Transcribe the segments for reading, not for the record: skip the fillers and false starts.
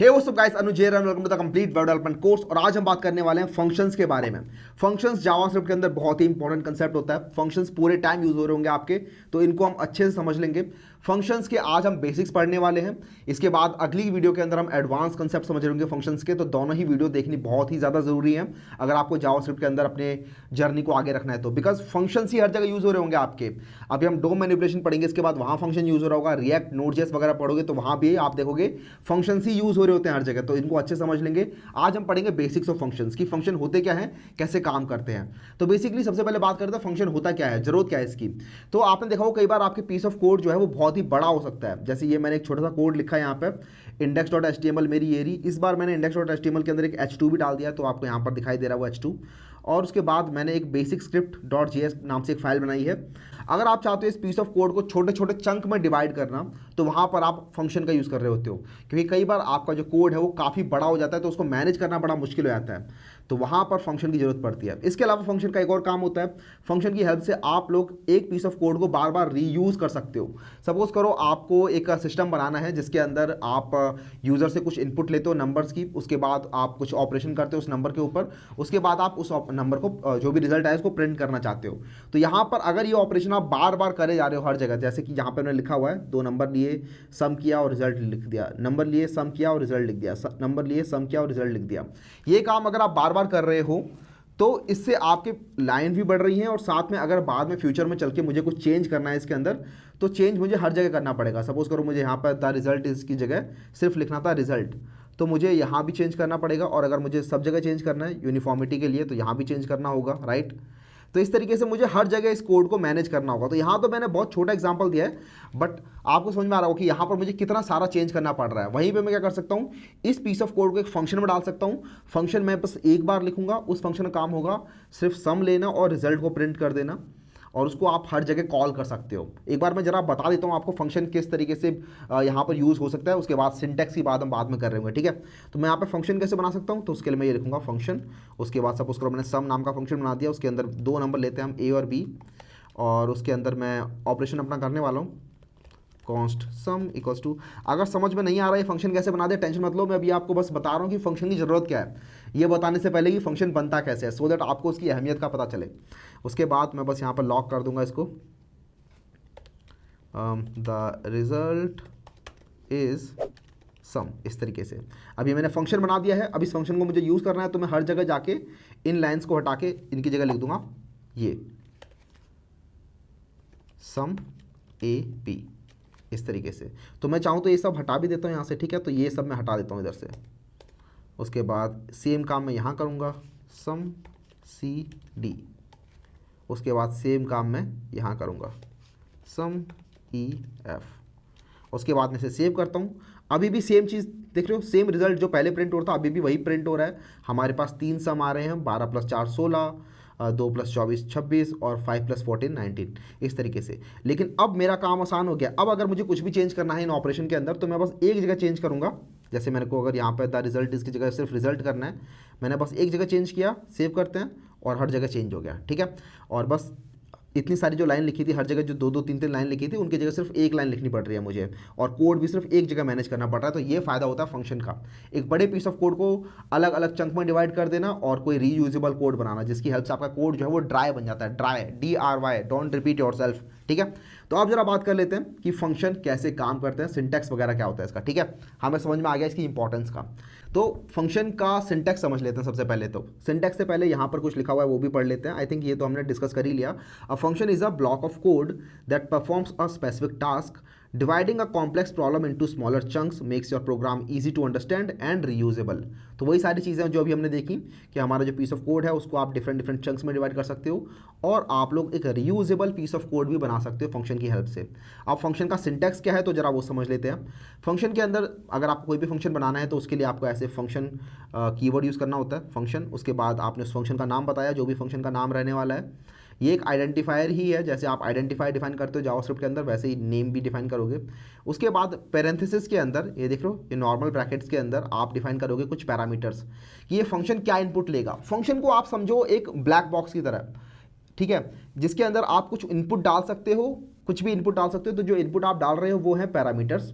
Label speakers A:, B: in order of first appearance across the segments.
A: Hey what's up guys, Anuj here and welcome to the complete web development course. और आज हम बात करने वाले हैं फंक्शंस के बारे में। फंक्शंस जावास्क्रिप्ट के अंदर बहुत ही इंपॉर्टेंट कंसेप्ट होता है। फंक्शंस पूरे टाइम यूज हो रहे होंगे आपके, तो इनको हम अच्छे से समझ लेंगे। फंक्शंस के आज हम बेसिक्स पढ़ने वाले हैं। इसके बाद अगली वीडियो के अंदर हम एडवांस कंसेप्ट समझ रहे होंगे फंक्शंस के। तो दोनों ही वीडियो देखनी बहुत ही ज़्यादा ज़रूरी है अगर आपको जावास्क्रिप्ट के अंदर अपने जर्नी को आगे रखना है तो, बिकॉज फंक्शंस ही हर जगह यूज हो रहे होंगे आपके। अभी हम डोम मैनिपुलेशन पढ़ेंगे, इसके बाद वहाँ फंक्शन यूज हो रहा होगा। रिएक्ट, नोड.जेएस वगैरह पढ़ोगे तो वहाँ भी आप देखोगे फंक्शंस ही यूज हो रहे होते हैं हर जगह। तो इनको अच्छे समझ लेंगे। आज हम पढ़ेंगे बेसिक्स ऑफ फंक्शंस की फंक्शन होते क्या हैं, कैसे काम करते हैं। तो बेसिकली सबसे पहले बात करते हैं फंक्शन होता क्या है, जरूरत क्या है इसकी। तो आपने देखा हो कई बार आपके पीस ऑफ कोड जो है वो बहुत ही बड़ा हो सकता है। जैसे ये मैंने एक छोटा सा कोड लिखा है यहाँ पे, index.html मेरी ये रही। इस बार मैंने index.html के अंदर एक h2 भी डाल दिया, तो आपको यहाँ पर दिखाई दे रहा है वो h2। और उसके बाद मैंने एक बेसिक स्क्रिप्ट .js नाम से एक फाइल बनाई है। अगर आप चाहते हो इस पीस ऑफ कोड को छोटे छोटे चंक में डिवाइड करना, तो वहाँ पर आप फंक्शन का यूज़ कर रहे होते हो, क्योंकि कई बार आपका जो कोड है वो काफ़ी बड़ा हो जाता है, तो उसको मैनेज करना बड़ा मुश्किल हो जाता है, तो वहाँ पर फंक्शन की जरूरत पड़ती है। इसके अलावा फंक्शन का एक और काम होता है, फंक्शन की हेल्प से आप लोग एक पीस ऑफ कोड को बार बार रीयूज़ कर सकते हो। सपोज करो आपको एक सिस्टम बनाना है जिसके अंदर आप यूज़र से कुछ इनपुट लेते हो नंबर्स की, उसके बाद आप कुछ ऑपरेशन करते हो उस नंबर के ऊपर, उसके बाद आप उस नंबर को जो भी रिजल्ट आए उसको प्रिंट करना चाहते हो। तो यहाँ पर अगर ये ऑपरेशन आप बार बार करे जा रहे हो हर जगह, जैसे कि यहाँ पर मैंने लिखा हुआ है, 2 नंबर लिए, सम किया और रिजल्ट लिख दिया, नंबर लिए, सम किया और रिजल्ट लिख दिया, नंबर लिए, सम किया और रिजल्ट लिख दिया। ये काम अगर आप बार बार कर रहे हो तो इससे आपके लाइन भी बढ़ रही हैं, और साथ में अगर बाद में फ्यूचर में चल के मुझे कुछ चेंज करना है इसके अंदर, तो चेंज मुझे हर जगह करना पड़ेगा। सपोज करो मुझे यहाँ पर द रिजल्ट इसकी जगह सिर्फ लिखना था रिजल्ट, तो मुझे यहाँ भी चेंज करना पड़ेगा। और अगर मुझे सब जगह चेंज करना है यूनिफॉर्मिटी के लिए, तो यहाँ भी चेंज करना होगा, राइट। तो इस तरीके से मुझे हर जगह इस कोड को मैनेज करना होगा। तो यहाँ तो मैंने बहुत छोटा एग्जांपल दिया है, बट आपको समझ में आ रहा होगा कि यहाँ पर मुझे कितना सारा चेंज करना पड़ रहा है। वहीं पे मैं क्या कर सकता हूँ, इस पीस ऑफ कोड को एक फंक्शन में डाल सकता हूँ। फंक्शन में बस एक बार लिखूंगा, उस फंक्शन का काम होगा सिर्फ सम लेना और रिजल्ट को प्रिंट कर देना, और उसको आप हर जगह कॉल कर सकते हो। एक बार मैं जरा बता देता हूँ आपको फंक्शन किस तरीके से यहाँ पर यूज़ हो सकता है, उसके बाद सिंटैक्स की बात हम बाद में कर रहे होंगे, ठीक है। तो मैं यहाँ पर फंक्शन कैसे बना सकता हूँ, तो उसके लिए मैं ये लिखूंगा फंक्शन। उसके बाद सपोज करो मैंने सम नाम का फंक्शन बना दिया, उसके अंदर 2 नंबर लेते हैं हम, ए और बी, और उसके अंदर मैं ऑपरेशन अपना करने वाला हूँ कॉन्स्ट सम इक्वल्स टू। अगर समझ में नहीं आ रहा है फंक्शन कैसे बना दे, टेंशन मत लो, मैं अभी आपको बस बता रहा हूँ कि फंक्शन की ज़रूरत क्या है, ये बताने से पहले कि फंक्शन बनता कैसे है, सो दैट आपको उसकी अहमियत का पता चले। उसके बाद मैं बस यहाँ पर लॉक कर दूंगा इसको, द रिजल्ट इज़ सम, इस तरीके से। अभी मैंने फंक्शन बना दिया है, अब इस फंक्शन को मुझे यूज़ करना है, तो मैं हर जगह जाके इन लाइन्स को हटा के इनकी जगह लिख दूंगा ये सम ए बी, इस तरीके से। तो मैं चाहूँ तो ये सब हटा भी देता हूँ यहाँ से, ठीक है। तो ये सब मैं हटा देता हूँ इधर से। उसके बाद सेम काम मैं यहाँ करूँगा, सम सी डी। उसके बाद सेम काम मैं यहाँ करूँगा, सम ई एफ। उसके बाद मैं इसे सेव करता हूँ। अभी भी सेम चीज़ देख रहे हो, सेम रिजल्ट जो पहले प्रिंट हो रहा था अभी भी वही प्रिंट हो रहा है। हमारे पास 3 सम आ रहे हैं, 12 + 4 16, 2 + 24 26 और 5 + 14 19, इस तरीके से। लेकिन अब मेरा काम आसान हो गया। अब अगर मुझे कुछ भी चेंज करना है इन ऑपरेशन के अंदर, तो मैं बस एक जगह चेंज करूँगा। जैसे मेरे को अगर यहाँ पर द रिजल्ट इसकी जगह सिर्फ रिजल्ट करना है, मैंने बस एक जगह चेंज किया, सेव करते हैं, और हर जगह चेंज हो गया, ठीक है। और बस इतनी सारी जो लाइन लिखी थी हर जगह, जो 2 2 3 3 लाइन लिखी थी, उनकी जगह सिर्फ एक लाइन लिखनी पड़ रही है मुझे, और कोड भी सिर्फ एक जगह मैनेज करना पड़ रहा है। तो ये फ़ायदा होता है फंक्शन का, एक बड़े पीस ऑफ कोड को अलग अलग चंक में डिवाइड कर देना और कोई रीयूजेबल कोड बनाना, जिसकी हेल्प से आपका कोड जो है वो ड्राई बन जाता है। Dry, DRY, don't repeat yourself, ठीक है। तो अब जरा बात कर लेते हैं कि फंक्शन कैसे काम करते हैं, सिंटैक्स वगैरह क्या होता है इसका, ठीक है। हमें समझ में आ गया इसकी इंपॉर्टेंस का। तो फंक्शन का सिंटैक्स समझ लेते हैं सबसे पहले। तो सिंटैक्स से पहले यहाँ पर कुछ लिखा हुआ है वो भी पढ़ लेते हैं। आई थिंक ये तो हमने डिस्कस कर ही लिया। A function is a block of code that performs a specific task. Dividing a complex problem into smaller chunks makes your program easy to understand and reusable. तो वही सारी चीज़ें जो अभी हमने देखी कि हमारा जो पीस ऑफ कोड है उसको आप डिफरेंट डिफरेंट चंक्स में डिवाइड कर सकते हो, और आप लोग एक रीयूजेबल पीस ऑफ कोड भी बना सकते हो फंक्शन की हेल्प से। अब फंक्शन का सिंटैक्स क्या है तो जरा वो समझ लेते हैं। फंक्शन के अंदर अगर आपको कोई भी फंक्शन बनाना है तो उसके लिए आपको ऐसे फंक्शन कीवर्ड यूज़ करना होता है, फंक्शन। उसके बाद आपने उस फंक्शन का नाम बताया, जो भी फंक्शन का नाम रहने वाला है। ये एक आइडेंटिफायर ही है, जैसे आप आइडेंटिफायर डिफाइन करते हो जावास्क्रिप्ट के अंदर, वैसे ही नेम भी डिफाइन करोगे। उसके बाद पैरेंथेसिस के अंदर ये देख लो, ये नॉर्मल ब्रैकेट्स के अंदर आप डिफाइन करोगे कुछ पैरामीटर्स कि ये फंक्शन क्या इनपुट लेगा। फंक्शन को आप समझो एक ब्लैक बॉक्स की तरह, ठीक है, जिसके अंदर आप कुछ इनपुट डाल सकते हो, कुछ भी इनपुट डाल सकते हो। तो जो इनपुट आप डाल रहे हो वो है पैरामीटर्स।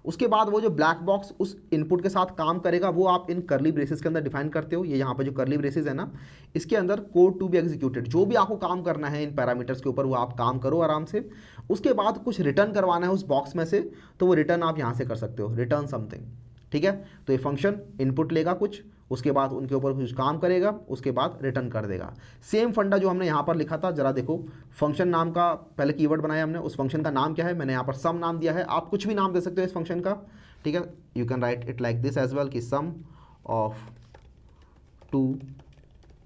A: उसके बाद वो जो ब्लैक बॉक्स उस इनपुट के साथ काम करेगा वो आप इन करली ब्रेसेस के अंदर डिफाइन करते हो। ये यहाँ पर जो करली ब्रेसेस है ना, इसके अंदर कोड टू बी एग्जीक्यूटेड, जो भी आपको काम करना है इन पैरामीटर्स के ऊपर वो आप काम करो आराम से। उसके बाद कुछ रिटर्न करवाना है उस बॉक्स में से, तो वो रिटर्न आप यहाँ से कर सकते हो, रिटर्न समथिंग, ठीक है। तो ये फंक्शन इनपुट लेगा कुछ, उसके बाद उनके ऊपर कुछ काम करेगा, उसके बाद रिटर्न कर देगा। सेम फंडा जो हमने यहाँ पर लिखा था, जरा देखो, फंक्शन नाम का पहले कीवर्ड बनाया हमने, उस फंक्शन का नाम क्या है, मैंने यहाँ पर सम नाम दिया है, आप कुछ भी नाम दे सकते हो इस फंक्शन का, ठीक है। You can write it like this as well कि सम ऑफ टू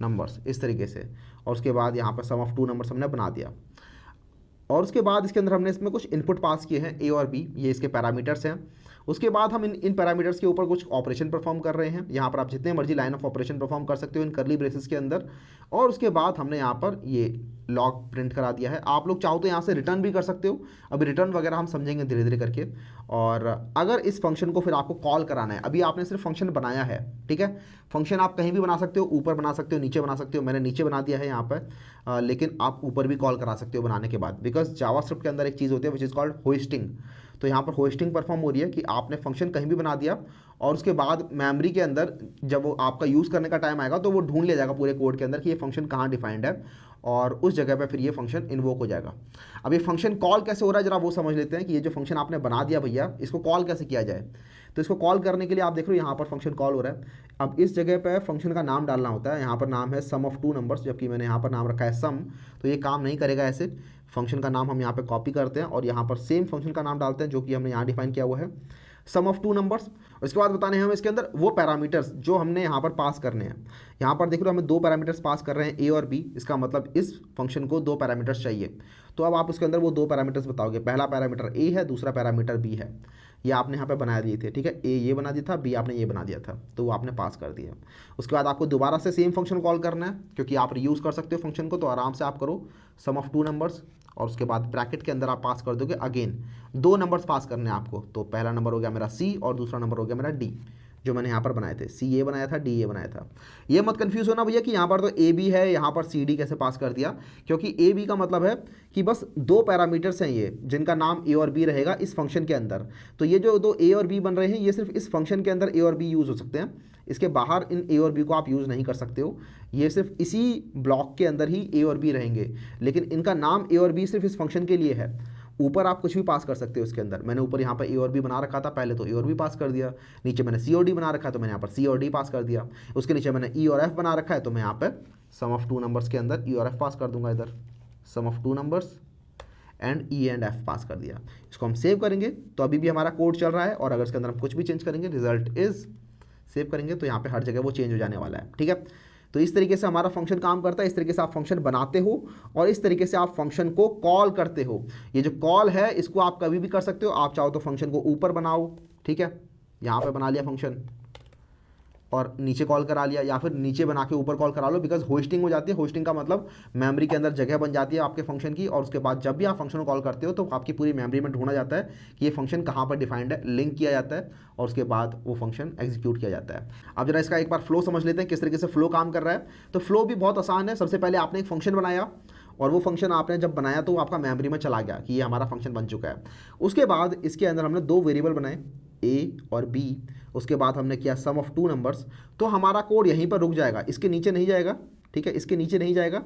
A: नंबर्स, इस तरीके से। और उसके बाद यहाँ पर सम ऑफ टू नंबर्स हमने बना दिया, और उसके बाद इसके अंदर हमने इसमें कुछ इनपुट पास किए हैं, ए और बी, ये इसके पैरामीटर्स हैं। उसके बाद हम इन पैरामीटर्स के ऊपर कुछ ऑपरेशन परफॉर्म कर रहे हैं। यहाँ पर आप जितने मर्जी लाइन ऑफ ऑपरेशन परफॉर्म कर सकते हो इन करली ब्रेसेस के अंदर। और उसके बाद हमने यहाँ पर ये लॉग प्रिंट करा दिया है। आप लोग चाहो तो यहाँ से रिटर्न भी कर सकते हो, अभी रिटर्न वगैरह हम समझेंगे धीरे धीरे करके। और अगर इस फंक्शन को फिर आपको कॉल कराना है, अभी आपने सिर्फ फंक्शन बनाया है, ठीक है। फंक्शन आप कहीं भी बना सकते हो, ऊपर बना सकते हो, नीचे बना सकते हो, मैंने नीचे बना दिया है यहाँ पर, लेकिन आप ऊपर भी कॉल करा सकते हो बनाने के बाद, बिकॉज जावास्क्रिप्ट के अंदर एक चीज़ होती है विच इज़ कॉल्ड होस्टिंग। तो यहाँ पर होस्टिंग परफॉर्म हो रही है कि आपने फंक्शन कहीं भी बना दिया और उसके बाद मेमोरी के अंदर जब वो आपका यूज़ करने का टाइम आएगा तो वो ढूंढ ले जाएगा पूरे कोड के अंदर कि ये फंक्शन कहाँ डिफाइंड है, और उस जगह पे फिर ये फंक्शन इन्वोक हो जाएगा। अब ये फंक्शन कॉल कैसे हो रहा है जरा वो समझ लेते हैं कि ये जो फंक्शन आपने बना दिया भैया, इसको कॉल कैसे किया जाए। तो इसको कॉल करने के लिए आप देख रहे हो यहाँ पर फंक्शन कॉल हो रहा है। अब इस जगह पे फंक्शन का नाम डालना होता है, यहाँ पर नाम है सम ऑफ टू नंबर्स, जबकि मैंने यहाँ पर नाम रखा है सम, तो ये काम नहीं करेगा ऐसे। फंक्शन का नाम हम यहाँ पे कॉपी करते हैं और यहाँ पर सेम फंक्शन का नाम डालते हैं जो कि हमने यहाँ डिफाइन किया हुआ है, सम ऑफ टू नंबर्स। उसके बाद बताने हैं हमें इसके अंदर वो पैरामीटर्स जो हमने यहाँ पर पास करने हैं। यहाँ पर देख लो हमें दो पैरामीटर्स पास कर रहे हैं, ए और बी, इसका मतलब इस फंक्शन को दो पैरामीटर्स चाहिए। तो अब आप उसके अंदर वो दो पैरामीटर्स बताओगे, पहला पैरामीटर ए है, दूसरा पैरामीटर बी है। ये आपने यहाँ पे बना दिए थे, ठीक है, ए ये बना दिया था, बी आपने ये बना दिया था, तो वो आपने पास कर दिया। उसके बाद आपको दोबारा से सेम फंक्शन कॉल करना है, क्योंकि आप रीयूज़ कर सकते हो फंक्शन को, तो आराम से आप करो सम ऑफ टू नंबर्स, और उसके बाद ब्रैकेट के अंदर आप पास कर दोगे अगेन दो नंबर्स पास करने हैं आपको। तो पहला नंबर हो गया मेरा सी और दूसरा नंबर हो गया मेरा डी, जो मैंने यहाँ पर बनाए थे, सी ए बनाया था, डी ए बनाया था। ये मत कंफ्यूज होना भैया कि यहाँ पर तो ए बी है, यहाँ पर सी डी कैसे पास कर दिया, क्योंकि ए बी का मतलब है कि बस दो पैरामीटर्स हैं ये, जिनका नाम ए और बी रहेगा इस फंक्शन के अंदर। तो ये जो दो ए और बी बन रहे हैं ये सिर्फ इस फंक्शन के अंदर ए और बी यूज़ हो सकते हैं, इसके बाहर इन ए और बी को आप यूज़ नहीं कर सकते हो। ये सिर्फ इसी ब्लॉक के अंदर ही ए और बी रहेंगे, लेकिन इनका नाम ए और बी सिर्फ इस फंक्शन के लिए है। ऊपर आप कुछ भी पास कर सकते हो इसके अंदर। मैंने ऊपर यहाँ पर ए और बी बना रखा था पहले, तो ए और बी पास कर दिया। नीचे मैंने सी और डी बना रखा है तो मैंने यहाँ पर सी और डी पास कर दिया। उसके नीचे मैंने ई और एफ बना रखा है तो मैं यहाँ पर सम ऑफ टू नंबर्स के अंदर ई और एफ पास कर दूंगा, इधर sum of two numbers and E and F pass कर दिया। इसको हम सेव करेंगे तो अभी भी हमारा कोड चल रहा है, और अगर इसके अंदर हम कुछ भी चेंज करेंगे, रिजल्ट इज सेव करेंगे तो यहाँ पे हर जगह वो चेंज हो जाने वाला है, ठीक है। तो इस तरीके से हमारा फंक्शन काम करता है, इस तरीके से आप फंक्शन बनाते हो और इस तरीके से आप फंक्शन को कॉल करते हो। ये जो कॉल है इसको आप कभी भी कर सकते हो, आप चाहो तो फंक्शन को ऊपर बनाओ, ठीक है, यहाँ पे बना लिया फंक्शन और नीचे कॉल करा लिया, या फिर नीचे बना के ऊपर कॉल करा लो, बिकॉज होस्टिंग हो जाती है। होस्टिंग का मतलब मेमोरी के अंदर जगह बन जाती है आपके फंक्शन की, और उसके बाद जब भी आप फंक्शन को कॉल करते हो तो आपकी पूरी मेमोरी में ढूंढा जाता है कि ये फंक्शन कहाँ पर डिफाइंड है, लिंक किया जाता है, और उसके बाद वो फंक्शन एग्जीक्यूट किया जाता है। अब जरा इसका एक बार फ्लो समझ लेते हैं किस तरीके से फ्लो काम कर रहा है। तो फ्लो भी बहुत आसान है। सबसे पहले आपने एक फंक्शन बनाया, और वो फंक्शन आपने जब बनाया तो वो आपका मेमोरी में चला गया कि ये हमारा फंक्शन बन चुका है। उसके बाद इसके अंदर हमने दो वेरिएबल बनाए, ए और बी। उसके बाद हमने किया सम ऑफ टू नंबर्स। तो हमारा कोड यहीं पर रुक जाएगा, इसके नीचे नहीं जाएगा, ठीक है, इसके नीचे नहीं जाएगा,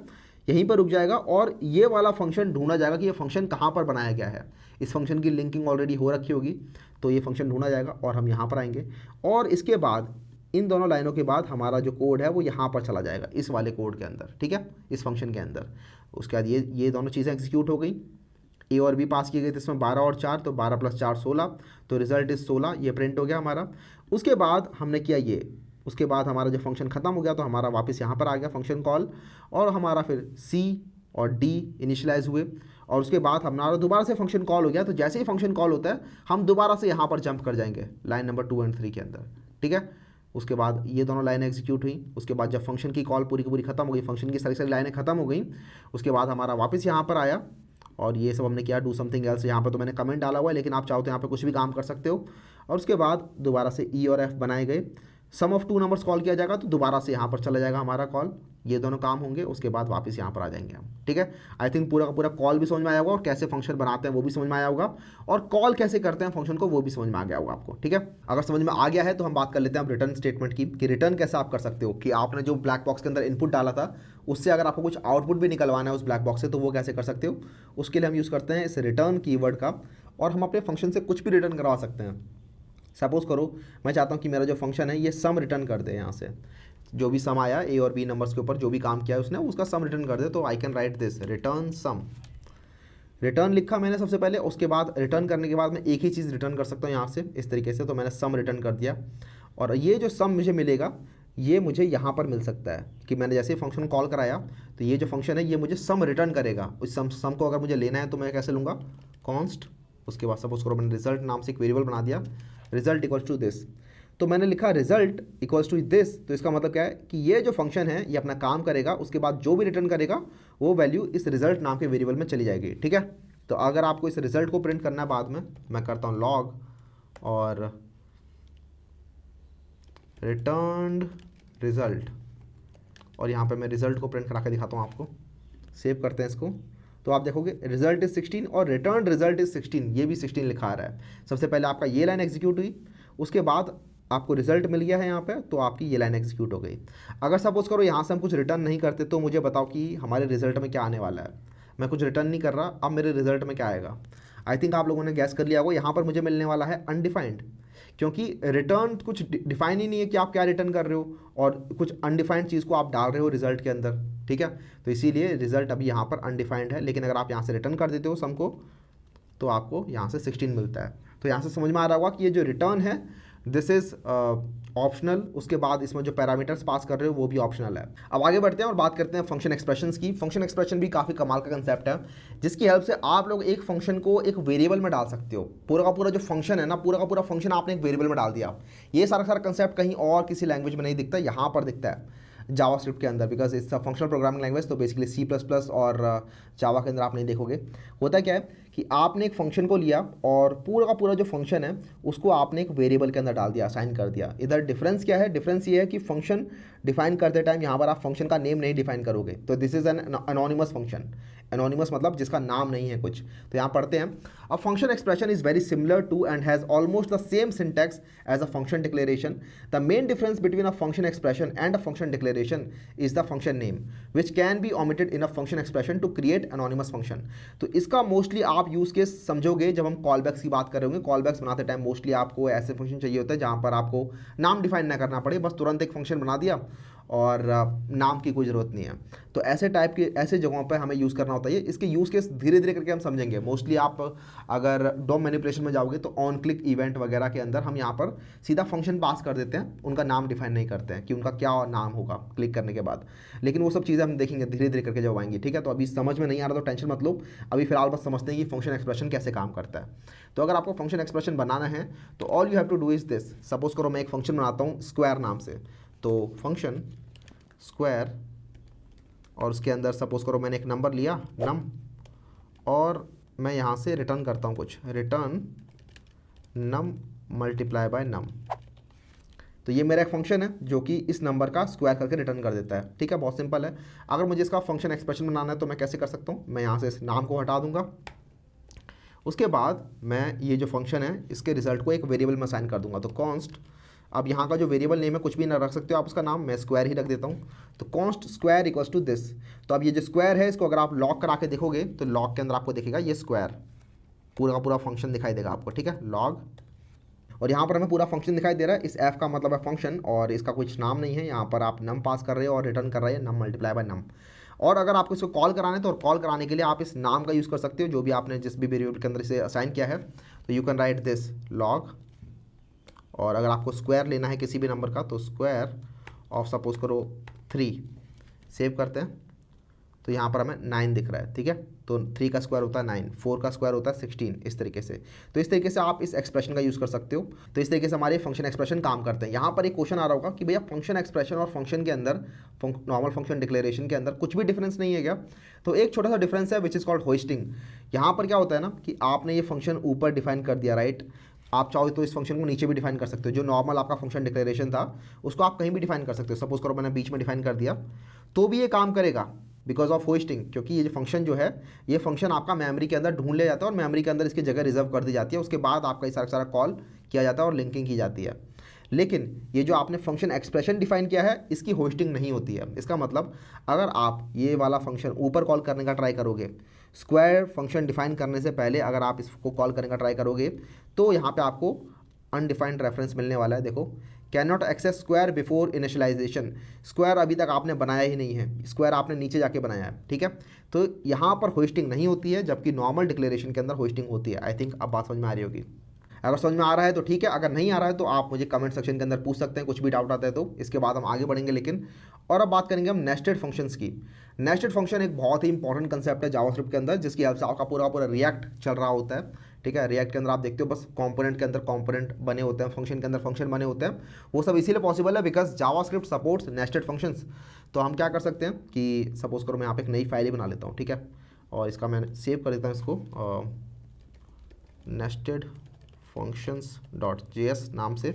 A: यहीं पर रुक जाएगा, और ये वाला फंक्शन ढूंढा जाएगा कि ये फंक्शन कहाँ पर बनाया गया है। इस फंक्शन की लिंकिंग ऑलरेडी हो रखी होगी, तो ये फंक्शन ढूंढा जाएगा और हम यहाँ पर आएंगे, और इसके बाद इन दोनों लाइनों के बाद हमारा जो कोड है वो यहाँ पर चला जाएगा इस वाले कोड के अंदर, ठीक है, इस फंक्शन के अंदर। उसके बाद ये दोनों चीज़ें एग्जीक्यूट हो गई, ए और बी पास किए गए थे इसमें 12 और 4, तो 12 + 4 16, तो रिजल्ट इज 16, ये प्रिंट हो गया हमारा। उसके बाद हमने किया ये, उसके बाद हमारा जो फंक्शन ख़त्म हो गया तो हमारा वापस यहाँ पर आ गया फंक्शन कॉल, और हमारा फिर सी और डी इनिशियलाइज हुए, और उसके बाद हमारा दोबारा से फंक्शन कॉल हो गया। तो जैसे ही फंक्शन कॉल होता है हम दोबारा से यहाँ पर जंप कर जाएंगे लाइन नंबर 2 और 3 के अंदर, ठीक है। उसके बाद ये दोनों लाइनें एग्जीक्यूट हुई। उसके बाद जब फंक्शन की कॉल पूरी की पूरी खत्म हो गई, फंक्शन की सारी सारी लाइनें खत्म हो गई, उसके बाद हमारा वापस यहाँ पर आया, और ये सब हमने किया डू समथिंग एल्स। यहाँ पर तो मैंने कमेंट डाला हुआ है, लेकिन आप चाहो तो यहाँ पे कुछ भी काम कर सकते हो। और उसके बाद दोबारा से ई और एफ बनाए गए, सम ऑफ टू नंबर्स कॉल किया जाएगा तो दोबारा से यहाँ पर चला जाएगा हमारा कॉल, ये दोनों काम होंगे, उसके बाद वापस यहाँ पर आ जाएंगे हम। ठीक है, आई थिंक पूरा का पूरा कॉल भी समझ में आया होगा और कैसे फंक्शन बनाते हैं वो भी समझ में आया होगा, और कॉल कैसे करते हैं फंक्शन को वो भी समझ में आ गया होगा आपको। ठीक है, अगर समझ में आ गया है तो हम बात कर लेते हैं अब रिटर्न स्टेटमेंट की, कि रिटर्न कैसे आप कर सकते हो, कि आपने जो ब्लैक बॉक्स के अंदर इनपुट डाला था उससे अगर आपको कुछ आउटपुट भी निकलवाना है उस ब्लैक बॉक्स से तो वो कैसे कर सकते हो। उसके लिए हम यूज़ करते हैं इस रिटर्न कीवर्ड का, और हम अपने फंक्शन से कुछ भी रिटर्न करवा सकते हैं। सपोज करो मैं चाहता हूँ कि मेरा जो फंक्शन है ये सम रिटर्न कर दे, यहाँ से जो भी सम आया ए और बी नंबर्स के ऊपर जो भी काम किया है उसने उसका सम रिटर्न कर दे, तो I can write this return sum. Return लिखा मैंने सबसे पहले, उसके बाद रिटर्न करने के बाद मैं एक ही चीज़ रिटर्न कर सकता हूँ यहाँ से इस तरीके से, तो मैंने सम रिटर्न कर दिया, और ये जो सम मुझे मिलेगा ये मुझे यहाँ पर मिल सकता है कि मैंने जैसे फंक्शन कॉल कराया तो ये जो फंक्शन है ये मुझे सम रिटर्न करेगा। उस सम को अगर मुझे लेना है तो मैं कैसे लूँगा, कॉन्स्ट, उसके बाद सपोज करो मैंने रिजल्ट नाम से एक वेरिएबल बना दिया, रिजल्ट इक्वल्स टू दिस, तो मैंने लिखा रिजल्ट इक्वल्स टू दिस, तो इसका मतलब क्या है कि ये जो फंक्शन है ये अपना काम करेगा, उसके बाद जो भी रिटर्न करेगा वो वैल्यू इस रिजल्ट नाम के वेरिएबल में चली जाएगी। ठीक है, तो अगर आपको इस रिजल्ट को प्रिंट करना है बाद में, मैं करता हूँ लॉग और रिटर्न रिजल्ट, और यहाँ पे मैं रिजल्ट को प्रिंट करा के दिखाता हूँ आपको। सेव करते हैं इसको, तो आप देखोगे रिजल्ट इज 16 और रिटर्न रिजल्ट इज 16, ये भी 16 लिखा आ रहा है। सबसे पहले आपका ये लाइन एग्जीक्यूट हुई, उसके बाद आपको रिजल्ट मिल गया है यहाँ पे, तो आपकी ये लाइन एग्जीक्यूट हो गई। अगर सपोज करो यहाँ से हम कुछ रिटर्न नहीं करते तो मुझे बताओ कि हमारे रिजल्ट में क्या आने वाला है। मैं कुछ रिटर्न नहीं कर रहा, अब मेरे रिजल्ट में क्या आएगा। आई थिंक आप लोगों ने गैस कर लिया होगा, यहाँ पर मुझे मिलने वाला है अनडिफाइंड, क्योंकि रिटर्न कुछ डिफाइन ही नहीं है कि आप क्या रिटर्न कर रहे हो, और कुछ अनडिफाइंड चीज़ को आप डाल रहे हो रिजल्ट के अंदर। ठीक है, तो इसीलिए रिजल्ट अभी यहाँ पर अनडिफाइंड है, लेकिन अगर आप यहाँ से रिटर्न कर देते हो सम को तो आपको यहाँ से 16 मिलता है। तो यहाँ से समझ में आ रहा होगा कि ये जो रिटर्न है दिस इज़ ऑप्शनल, उसके बाद इसमें जो पैरामीटर्स पास कर रहे हो वो भी ऑप्शनल है। अब आगे बढ़ते हैं और बात करते हैं फंक्शन एक्सप्रेशंस की। फंक्शन एक्सप्रेशन भी काफ़ी कमाल का कंसेप्ट है, जिसकी हेल्प से आप लोग एक फंक्शन को एक वेरिएबल में डाल सकते हो। पूरा का पूरा जो फंक्शन है ना, पूरा का पूरा फंक्शन आपने एक वेरिएबल में डाल दिया। ये सारा कंसेप्ट कहीं और किसी लैंग्वेज में नहीं दिखता, यहाँ पर दिखता है जावास्क्रिप्ट के अंदर, because it's a functional programming language. तो बेसिकली C++ और जावा के अंदर आप नहीं देखोगे। होता क्या है कि आपने एक फंक्शन को लिया और पूरा का पूरा जो फंक्शन है उसको आपने एक वेरिएबल के अंदर डाल दिया, असाइन कर दिया। इधर डिफरेंस क्या है, डिफरेंस ये है कि फंक्शन डिफाइन करते टाइम यहाँ पर आप फंक्शन का नेम नहीं डिफाइन करोगे, तो this is an anonymous function. Anonymous मतलब जिसका नाम नहीं है कुछ। तो यहाँ पढ़ते हैं, a function expression is very similar to and has almost the same syntax as a function declaration. The main difference between a function expression and a function declaration is the function name which can be omitted in a function expression to create anonymous function. तो इसका mostly आप use case समझोगे जब हम कॉलबैक्स की बात कर रहे होंगे। कॉलबैक्स बनाते टाइम मोस्टली आपको ऐसे फंक्शन चाहिए होता है जहाँ पर आपको नाम डिफाइन ना करना पड़े, बस तुरंत एक फंक्शन बना दिया और नाम की कोई ज़रूरत नहीं है। तो ऐसे टाइप के ऐसे जगहों पर हमें यूज़ करना होता है। इसके यूज़ केस धीरे धीरे करके हम समझेंगे। मोस्टली आप अगर डॉम मैनिपुलेशन में जाओगे तो ऑन क्लिक इवेंट वगैरह के अंदर हम यहाँ पर सीधा फंक्शन पास कर देते हैं, उनका नाम डिफाइन नहीं करते हैं कि उनका क्या नाम होगा क्लिक करने के बाद। लेकिन वो सब चीज़ें हम देखेंगे धीरे धीरे करके जब आएंगी। ठीक है, तो अभी समझ में नहीं आ रहा तो टेंशन मत लो, अभी फिलहाल बस समझते हैं कि फंक्शन एक्सप्रेशन कैसे काम करता है। तो अगर आपको फंक्शन एक्सप्रेशन बनाना है तो all you have to do is this. Suppose करो मैं एक फंक्शन बनाता हूँ स्क्वायर नाम से, तो फंक्शन स्क्वायर और उसके अंदर सपोज करो मैंने एक नंबर लिया नम, और मैं यहाँ से रिटर्न करता हूँ कुछ, रिटर्न नम मल्टीप्लाई बाय नम। तो ये मेरा एक फंक्शन है जो कि इस नंबर का स्क्वायर करके रिटर्न कर देता है। ठीक है, बहुत सिंपल है। अगर मुझे इसका फंक्शन एक्सप्रेशन बनाना है तो मैं कैसे कर सकता हूँ, मैं यहाँ से इस नाम को हटा दूंगा, उसके बाद मैं ये जो फंक्शन है इसके रिजल्ट को एक वेरिएबल में असाइन कर दूंगा। तो कॉन्स्ट, अब यहाँ का जो वेरिएबल नेम है कुछ भी ना रख सकते हो आप उसका नाम, मैं स्क्वायर ही रख देता हूँ। तो const square equals to this. तो अब ये जो स्क्वायर है इसको अगर आप लॉग करा के देखोगे तो लॉग के अंदर आपको दिखेगा ये स्क्वायर, पूरा का पूरा फंक्शन दिखाई देगा आपको। ठीक है, लॉग, और यहाँ पर हमें पूरा फंक्शन दिखाई दे रहा है। इस एफ का मतलब है फंक्शन और इसका कुछ नाम नहीं है। यहाँ पर आप नम पास कर रहे हो और रिटर्न कर रहे हैं नम मल्टीप्लाई बाय नम। और अगर आपको इसको कॉल कराना है तो कॉल कराने के लिए आप इस नाम का यूज़ कर सकते हो जो भी आपने जिस भी वेरिएबल के अंदर इसे असाइन किया है। तो you can write this log, और अगर आपको स्क्वायर लेना है किसी भी नंबर का तो स्क्वायर ऑफ सपोज करो 3, सेव करते हैं तो यहाँ पर हमें 9 दिख रहा है। ठीक है, तो 3 का स्क्वायर होता है 9, 4 का स्क्वायर होता है 16, इस तरीके से। तो इस तरीके से आप इस एक्सप्रेशन का यूज़ कर सकते हो। तो इस तरीके से हमारे फंक्शन एक्सप्रेशन काम करते हैं। यहाँ पर एक क्वेश्चन आ रहा होगा कि भैया फंक्शन एक्सप्रेशन और फंक्शन के अंदर, नॉर्मल फंक्शन डिक्लेरेशन के अंदर कुछ भी डिफरेंस नहीं है क्या? तो एक छोटा सा डिफरेंस है विच इज़ कॉल्ड होस्टिंग। यहाँ पर क्या होता है ना कि आपने ये फंक्शन ऊपर डिफाइन कर दिया, राइट, आप चाहो तो इस फंक्शन को नीचे भी डिफाइन कर सकते हो, जो नॉर्मल आपका फंक्शन डिक्लेरेशन था उसको आप कहीं भी डिफाइन कर सकते हो। सपोज करो मैंने बीच में डिफाइन कर दिया तो भी ये काम करेगा बिकॉज ऑफ होस्टिंग, क्योंकि ये जो फंक्शन जो है ये फंक्शन आपका मेमोरी के अंदर ढूंढ लिया जाता है और मेमोरी के अंदर इसकी जगह रिजर्व कर दी जाती है। उसके बाद आपका ये सारा कॉल किया जाता है और लिंकिंग की जाती है। लेकिन ये जो आपने फंक्शन एक्सप्रेशन डिफाइन किया है इसकी होस्टिंग नहीं होती है। इसका मतलब अगर आप ये वाला फंक्शन ऊपर कॉल करने का ट्राई करोगे, स्क्वायर फंक्शन डिफाइन करने से पहले अगर आप इसको कॉल करने का ट्राई करोगे तो यहाँ पे आपको अनडिफाइंड रेफरेंस मिलने वाला है। देखो, can not access square before initialization. Square अभी तक आपने बनाया ही नहीं है, स्क्वायर आपने नीचे जाके बनाया है, ठीक है। तो यहाँ पर होस्टिंग नहीं होती है, जबकि नॉर्मल डिक्लेरेशन के अंदर होस्टिंग होती है। आई थिंक अब बात समझ में आ रही होगी। अगर समझ में आ रहा है तो ठीक है, अगर नहीं आ रहा है तो आप मुझे कमेंट सेक्शन के अंदर पूछ सकते हैं, कुछ भी डाउट आता है तो। इसके बाद हम आगे बढ़ेंगे लेकिन, और अब बात करेंगे हम नेस्टेड फंक्शंस की। नेस्टेड फंक्शन एक बहुत ही इंपॉर्टेंट कंसेप्ट है जावास्क्रिप्ट के अंदर, जिसकी हेल्प से आपका पूरा रिएक्ट चल रहा होता है, ठीक है। रिएक्ट के अंदर आप देखते हो बस कंपोनेंट के अंदर कंपोनेंट बने होते हैं, फंक्शन के अंदर फंक्शन बने होते हैं। वो सब इसीलिए पॉसिबल है because JavaScript supports nested functions. तो हम क्या कर सकते हैं कि सपोज करो मैं यहाँ पे एक नई फाइल ही बना लेता हूँ, ठीक है, और इसका मैं सेव कर देता हूँ इसको नेस्टेड functions.js नाम से,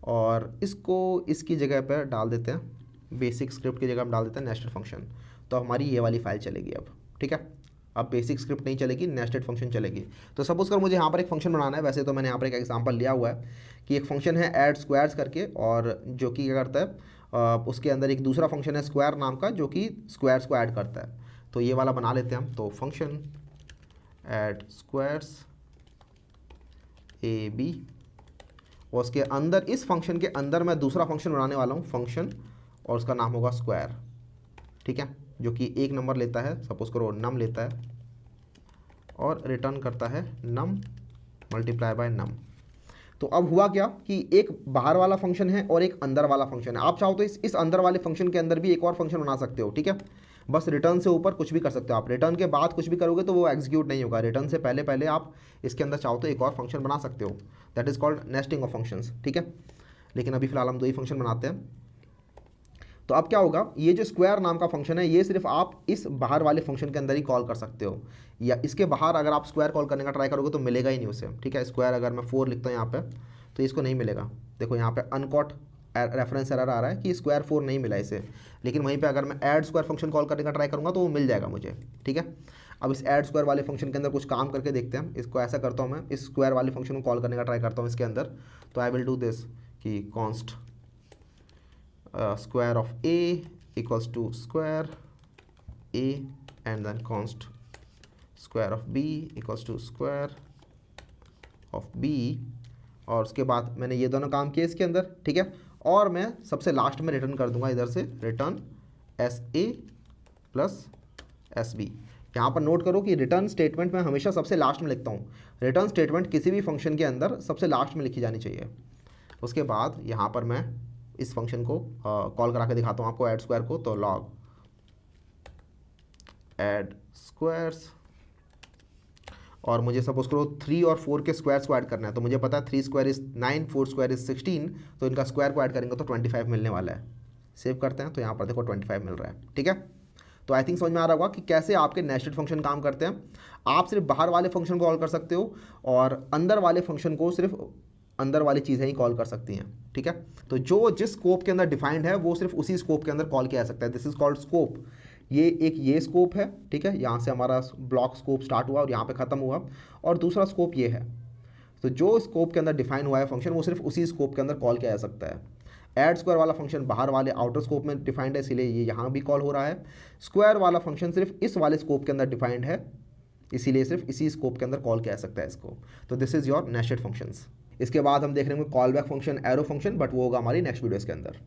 A: और इसको इसकी जगह पर डाल देते हैं, बेसिक स्क्रिप्ट की जगह हम डाल देते हैं नेस्टेड फंक्शन। तो हमारी ये वाली फाइल चलेगी अब, ठीक है। अब बेसिक स्क्रिप्ट नहीं चलेगी, नेस्टेड फंक्शन चलेगी। तो सपोज कर मुझे यहाँ पर एक फंक्शन बनाना है। वैसे तो मैंने यहाँ पर एक एग्जांपल लिया हुआ है कि एक फंक्शन है ऐड स्क्वायर्स करके, और जो कि क्या करता है उसके अंदर एक दूसरा फंक्शन है स्क्वायर नाम का, जो कि स्क्वायर्स को ऐड करता है। तो ये वाला बना लेते हैं हम। तो function add squares a b, और उसके अंदर इस फंक्शन के अंदर मैं दूसरा फंक्शन बनाने वाला हूँ फंक्शन, और उसका नाम होगा स्क्वायर, ठीक है, जो कि एक नंबर लेता है, सपोज करो नम लेता है, और रिटर्न करता है नम मल्टीप्लाई बाय नम। तो अब हुआ क्या कि एक बाहर वाला फंक्शन है और एक अंदर वाला फंक्शन है। आप चाहो तो इस अंदर वाले फंक्शन के अंदर भी एक और फंक्शन बना सकते हो, ठीक है। बस रिटर्न से ऊपर कुछ भी कर सकते हो आप, रिटर्न के बाद कुछ भी करोगे तो वो एग्जीक्यूट नहीं होगा। रिटर्न से पहले पहले आप इसके अंदर चाहो तो एक और फंक्शन बना सकते हो, that is called nesting of functions, ठीक है। लेकिन अभी फिलहाल हम दो ही फंक्शन बनाते हैं। तो अब क्या होगा, ये जो स्क्वायर नाम का फंक्शन है ये सिर्फ आप इस बाहर वाले फंक्शन के अंदर ही कॉल कर सकते हो, या इसके बाहर अगर आप स्क्वायर कॉल करने का ट्राई करोगे तो मिलेगा ही नहीं उसे, ठीक है। स्क्वायर अगर मैं 4 लिखता हूँ यहाँ पे तो इसको नहीं मिलेगा। देखो यहाँ पे अनकॉट रेफरेंस एरर आ रहा है कि स्क्वायर 4 नहीं मिला इसे, लेकिन वहीं पे अगर मैं ऐड स्क्वायर फंक्शन कॉल करने का ट्राई करूँगा तो वो मिल जाएगा मुझे, ठीक है। अब इस ऐड स्क्वायर वाले फंक्शन के अंदर कुछ काम करके देखते हैं। इसको ऐसा करता हूँ मैं, इस स्क्वायर वाले फंक्शन को कॉल करने का ट्राई करता हूँ इसके अंदर। तो आई विल डू दिस कि const square of a equals to square a and then const square of b equals to square of b, और उसके बाद मैंने ये दोनों काम किए इसके अंदर, ठीक है। और मैं सबसे लास्ट में रिटर्न कर दूंगा इधर से return s a plus s b. यहाँ पर नोट करो कि रिटर्न स्टेटमेंट मैं हमेशा सबसे लास्ट में लिखता हूँ। रिटर्न स्टेटमेंट किसी भी फंक्शन के अंदर सबसे लास्ट में लिखी जानी चाहिए। उसके बाद यहाँ पर मैं इस फंक्शन को कॉल करा के दिखाता हूँ आपको, ऐड स्क्वायर को। तो लॉग ऐड स्क्वायर्स, और मुझे सपोज करो 3 और 4 के स्क्वायर्स को ऐड करना है। तो मुझे पता है 3 स्क्वायर इज 9, 4 स्क्वायर इज 16, तो इनका स्क्वायर को ऐड करेंगे तो 25 मिलने वाला है। सेव करते हैं तो यहाँ पर देखो 25 मिल रहा है, ठीक है। तो आई थिंक समझ में आ रहा होगा कि कैसे आपके नेस्टेड फंक्शन काम करते हैं। आप सिर्फ बाहर वाले फंक्शन को कॉल कर सकते हो और अंदर वाले फंक्शन को सिर्फ अंदर वाली चीज़ें ही कॉल कर सकती हैं, ठीक है। तो जो जिस स्कोप के अंदर डिफाइंड है वो सिर्फ उसी स्कोप के अंदर कॉल किया जा सकता है। This is called scope. ये स्कोप है, ठीक है। यहाँ से हमारा ब्लॉक स्कोप स्टार्ट हुआ और यहाँ पे ख़त्म हुआ, और दूसरा स्कोप ये है। तो जो स्कोप के अंदर डिफाइन हुआ है फंक्शन वो सिर्फ उसी स्कोप के अंदर कॉल किया जा सकता है। ऐड स्क्वायर वाला फंक्शन बाहर वाले आउटर स्कोप में डिफाइंड है, इसीलिए ये यहाँ भी कॉल हो रहा है। स्क्वायर वाला फंक्शन सिर्फ इस वाले स्कोप के अंदर डिफाइंड है, इसीलिए सिर्फ इसी स्कोप के अंदर कॉल किया जा सकता है इसको। तो this is your nested functions. इसके बाद हम देख रहे होंगे call back function, arrow function, but वो होगा हमारी नेक्स्ट वीडियोस के अंदर।